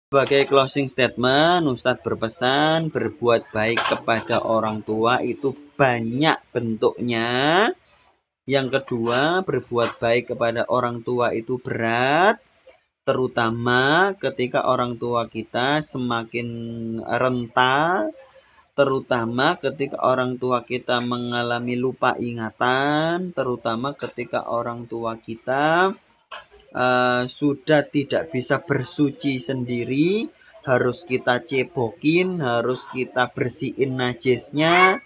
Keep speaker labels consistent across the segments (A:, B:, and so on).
A: Sebagai closing statement, Ustadz berpesan berbuat baik kepada orang tua itu banyak bentuknya. Yang kedua, berbuat baik kepada orang tua itu berat, terutama ketika orang tua kita semakin renta, terutama ketika orang tua kita mengalami lupa ingatan, terutama ketika orang tua kita sudah tidak bisa bersuci sendiri, harus kita cebokin, harus kita bersihin najisnya,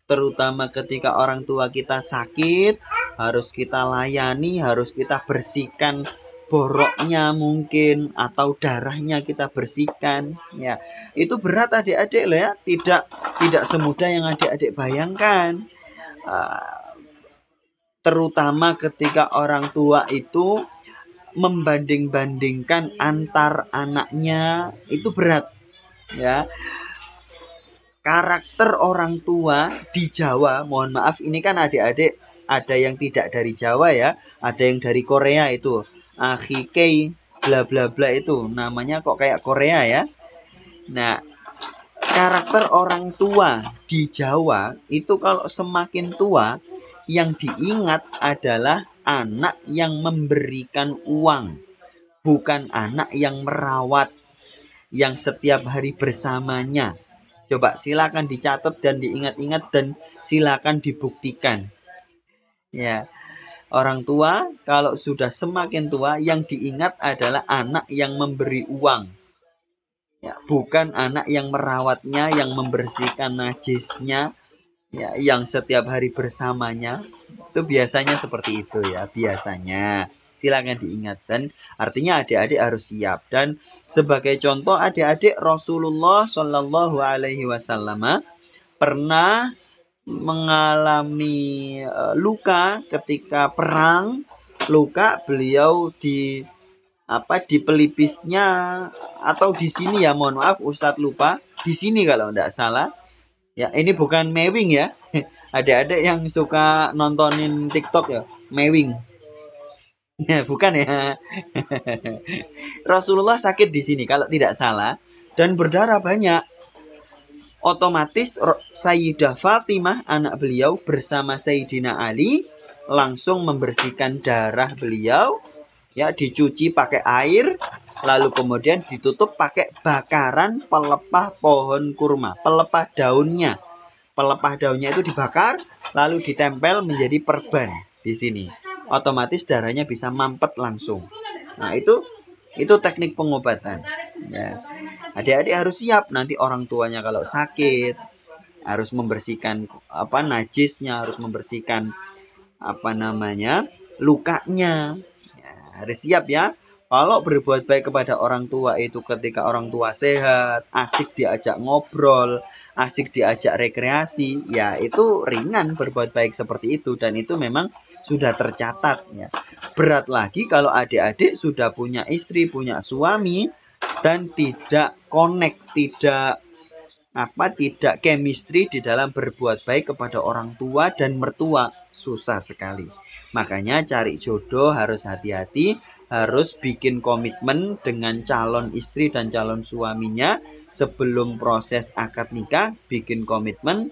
A: terutama ketika orang tua kita sakit, harus kita layani, harus kita bersihkan boroknya mungkin, atau darahnya kita bersihkan. Ya, itu berat adik-adik loh ya, tidak semudah yang adik-adik bayangkan. Terutama ketika orang tua itu membanding-bandingkan antar anaknya, itu berat ya. Karakter orang tua di Jawa, mohon maaf ini kan adik-adik ada yang tidak dari Jawa ya, ada yang dari Korea itu Akikei bla bla bla, itu namanya kok kayak Korea ya. Nah, karakter orang tua di Jawa itu kalau semakin tua, yang diingat adalah anak yang memberikan uang, bukan anak yang merawat, yang setiap hari bersamanya. Coba silakan dicatat dan diingat-ingat dan silakan dibuktikan. Ya, orang tua kalau sudah semakin tua, yang diingat adalah anak yang memberi uang. Ya, bukan anak yang merawatnya, yang membersihkan najisnya, ya, yang setiap hari bersamanya. Itu biasanya seperti itu ya, biasanya. Silakan diingat, dan artinya adik-adik harus siap. Dan sebagai contoh adik-adik, Rasulullah Shallallahu Alaihi Wasallam pernah mengalami luka ketika perang. Luka beliau di pelipisnya, atau di sini ya, mohon maaf Ustadz lupa, di sini kalau tidak salah. Ya, ini bukan mewing ya. Adik-adik yang suka nontonin TikTok ya, mewing. Ya, bukan ya. Rasulullah sakit di sini kalau tidak salah dan berdarah banyak. Otomatis Sayyidah Fatimah anak beliau bersama Sayyidina Ali langsung membersihkan darah beliau, ya, dicuci pakai air, lalu kemudian ditutup pakai bakaran pelepah pohon kurma, pelepah daunnya. Pelepah daunnya itu dibakar, lalu ditempel menjadi perban di sini. Otomatis darahnya bisa mampet langsung. Nah, itu teknik pengobatan. Ya. Adik-adik harus siap, nanti orang tuanya kalau sakit harus membersihkan najisnya, harus membersihkan lukanya. Ya, harus siap ya. Kalau berbuat baik kepada orang tua itu ketika orang tua sehat, asik diajak ngobrol, asik diajak rekreasi, ya itu ringan berbuat baik seperti itu, dan itu memang sudah tercatat ya. Berat lagi kalau adik-adik sudah punya istri, punya suami, dan tidak connect, tidak chemistry di dalam berbuat baik kepada orang tua dan mertua, susah sekali. Makanya cari jodoh harus hati-hati, harus bikin komitmen dengan calon istri dan calon suaminya sebelum proses akad nikah, bikin komitmen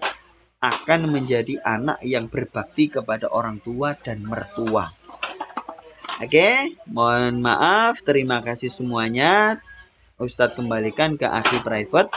A: akan menjadi anak yang berbakti kepada orang tua dan mertua. Oke, mohon maaf, terima kasih semuanya. Ustadz kembalikan ke Akhi Private.